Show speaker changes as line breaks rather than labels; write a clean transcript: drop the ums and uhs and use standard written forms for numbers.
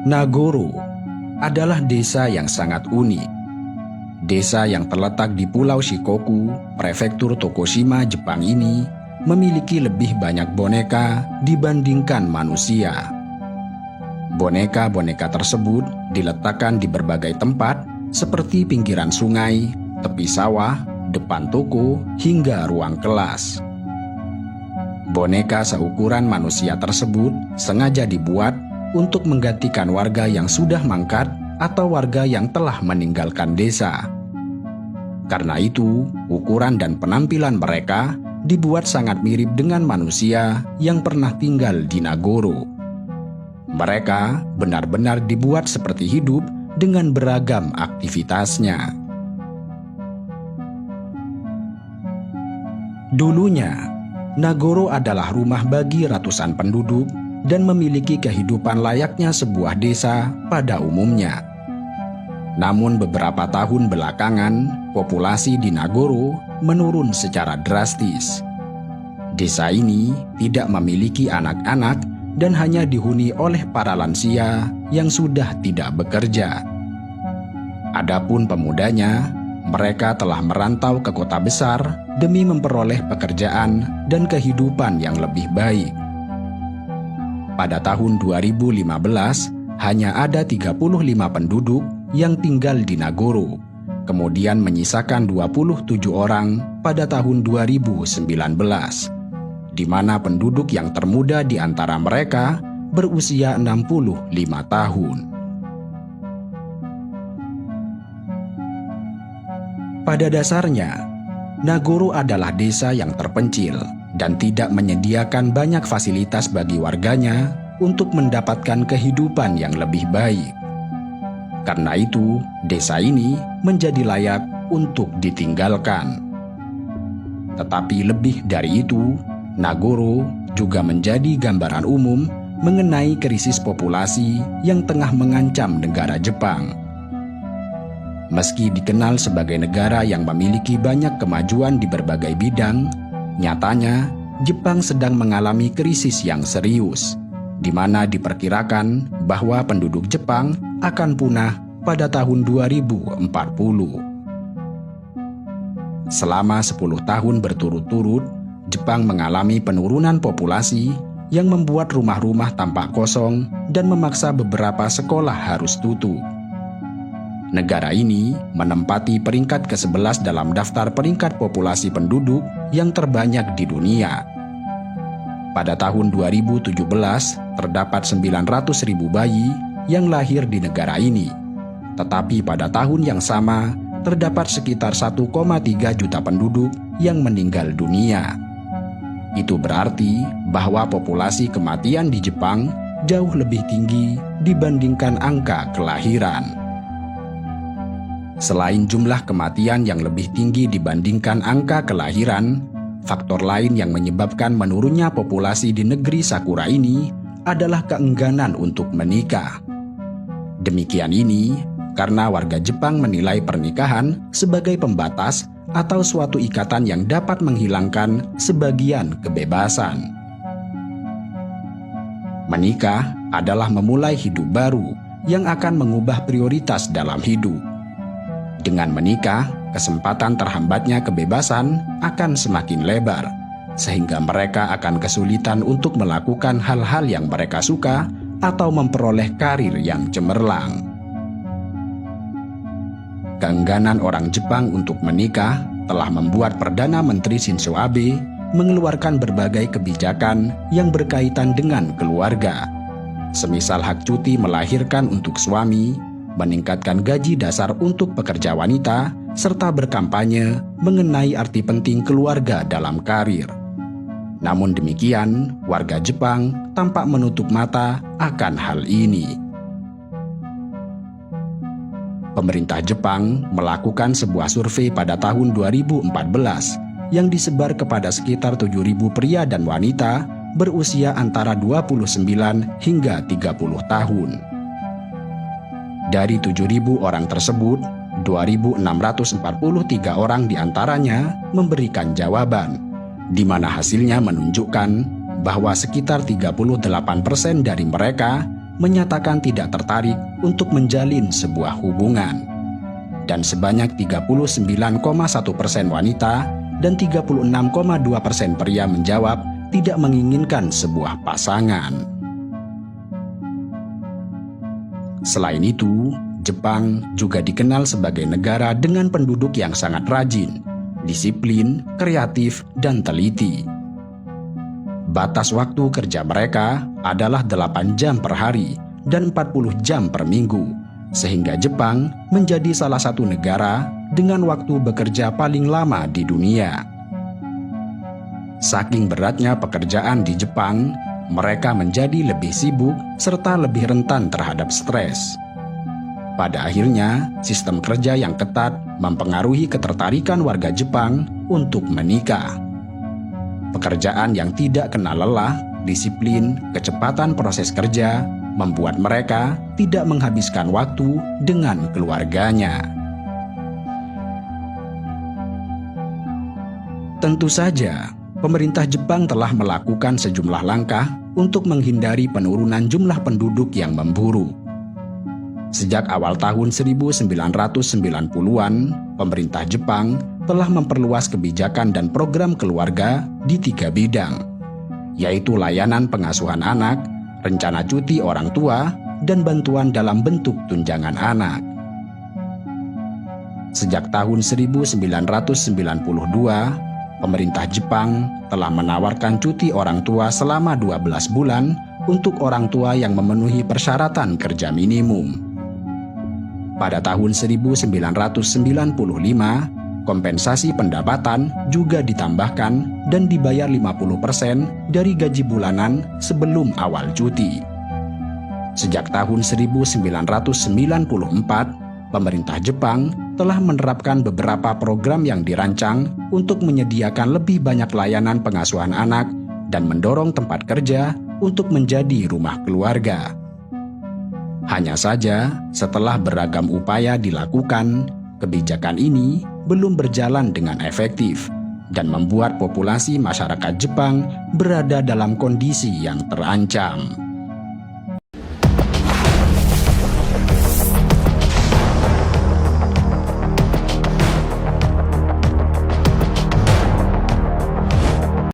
Nagoro adalah desa yang sangat unik. Desa yang terletak di Pulau Shikoku, Prefektur Tokushima, Jepang ini memiliki lebih banyak boneka dibandingkan manusia. Boneka-boneka tersebut diletakkan di berbagai tempat seperti pinggiran sungai, tepi sawah, depan toko, hingga ruang kelas. Boneka seukuran manusia tersebut sengaja dibuat untuk menggantikan warga yang sudah mangkat atau warga yang telah meninggalkan desa. Karena itu, ukuran dan penampilan mereka dibuat sangat mirip dengan manusia yang pernah tinggal di Nagoro. Mereka benar-benar dibuat seperti hidup dengan beragam aktivitasnya. Dulunya, Nagoro adalah rumah bagi ratusan penduduk dan memiliki kehidupan layaknya sebuah desa pada umumnya. Namun beberapa tahun belakangan, populasi di Nagoro menurun secara drastis. Desa ini tidak memiliki anak-anak dan hanya dihuni oleh para lansia yang sudah tidak bekerja. Adapun pemudanya, mereka telah merantau ke kota besar demi memperoleh pekerjaan dan kehidupan yang lebih baik. Pada tahun 2015, hanya ada 35 penduduk yang tinggal di Nagoro, kemudian menyisakan 27 orang pada tahun 2019, di mana penduduk yang termuda di antara mereka berusia 65 tahun. Pada dasarnya, Nagoro adalah desa yang terpencil dan tidak menyediakan banyak fasilitas bagi warganya untuk mendapatkan kehidupan yang lebih baik. Karena itu, desa ini menjadi layak untuk ditinggalkan. Tetapi lebih dari itu, Nagoro juga menjadi gambaran umum mengenai krisis populasi yang tengah mengancam negara Jepang. Meski dikenal sebagai negara yang memiliki banyak kemajuan di berbagai bidang, nyatanya Jepang sedang mengalami krisis yang serius, di mana diperkirakan bahwa penduduk Jepang akan punah pada tahun 2040. Selama 10 tahun berturut-turut, Jepang mengalami penurunan populasi yang membuat rumah-rumah tampak kosong dan memaksa beberapa sekolah harus tutup. Negara ini menempati peringkat ke-11 dalam daftar peringkat populasi penduduk yang terbanyak di dunia. Pada tahun 2017, terdapat 900.000 bayi yang lahir di negara ini. Tetapi pada tahun yang sama, terdapat sekitar 1,3 juta penduduk yang meninggal dunia. Itu berarti bahwa populasi kematian di Jepang jauh lebih tinggi dibandingkan angka kelahiran. Selain jumlah kematian yang lebih tinggi dibandingkan angka kelahiran, faktor lain yang menyebabkan menurunnya populasi di negeri Sakura ini adalah keengganan untuk menikah. Demikian ini karena warga Jepang menilai pernikahan sebagai pembatas atau suatu ikatan yang dapat menghilangkan sebagian kebebasan. Menikah adalah memulai hidup baru yang akan mengubah prioritas dalam hidup. Dengan menikah, kesempatan terhambatnya kebebasan akan semakin lebar, sehingga mereka akan kesulitan untuk melakukan hal-hal yang mereka suka atau memperoleh karir yang cemerlang. Keengganan orang Jepang untuk menikah telah membuat Perdana Menteri Shinzo Abe mengeluarkan berbagai kebijakan yang berkaitan dengan keluarga, semisal hak cuti melahirkan untuk suami, meningkatkan gaji dasar untuk pekerja wanita, serta berkampanye mengenai arti penting keluarga dalam karir. Namun demikian, warga Jepang tampak menutup mata akan hal ini. Pemerintah Jepang melakukan sebuah survei pada tahun 2014 yang disebar kepada sekitar 7.000 pria dan wanita berusia antara 29 hingga 30 tahun. Dari 7.000 orang tersebut, 2.643 orang diantaranya memberikan jawaban, di mana hasilnya menunjukkan bahwa sekitar 38% dari mereka menyatakan tidak tertarik untuk menjalin sebuah hubungan. Dan sebanyak 39,1% wanita dan 36,2% pria menjawab tidak menginginkan sebuah pasangan. Selain itu, Jepang juga dikenal sebagai negara dengan penduduk yang sangat rajin, disiplin, kreatif, dan teliti. Batas waktu kerja mereka adalah 8 jam per hari dan 40 jam per minggu, sehingga Jepang menjadi salah satu negara dengan waktu bekerja paling lama di dunia. Saking beratnya pekerjaan di Jepang, mereka menjadi lebih sibuk serta lebih rentan terhadap stres. Pada akhirnya, sistem kerja yang ketat mempengaruhi ketertarikan warga Jepang untuk menikah. Pekerjaan yang tidak kenal lelah, disiplin, kecepatan proses kerja, membuat mereka tidak menghabiskan waktu dengan keluarganya. Tentu saja, pemerintah Jepang telah melakukan sejumlah langkah untuk menghindari penurunan jumlah penduduk yang memburuk. Sejak awal tahun 1990-an, pemerintah Jepang telah memperluas kebijakan dan program keluarga di 3 bidang, yaitu layanan pengasuhan anak, rencana cuti orang tua, dan bantuan dalam bentuk tunjangan anak. Sejak tahun 1992, pemerintah Jepang telah menawarkan cuti orang tua selama 12 bulan untuk orang tua yang memenuhi persyaratan kerja minimum. Pada tahun 1995, kompensasi pendapatan juga ditambahkan dan dibayar 50% dari gaji bulanan sebelum awal cuti. Sejak tahun 1994, pemerintah Jepang telah menerapkan beberapa program yang dirancang untuk menyediakan lebih banyak layanan pengasuhan anak dan mendorong tempat kerja untuk menjadi rumah keluarga. Hanya saja, setelah beragam upaya dilakukan, kebijakan ini belum berjalan dengan efektif dan membuat populasi masyarakat Jepang berada dalam kondisi yang terancam.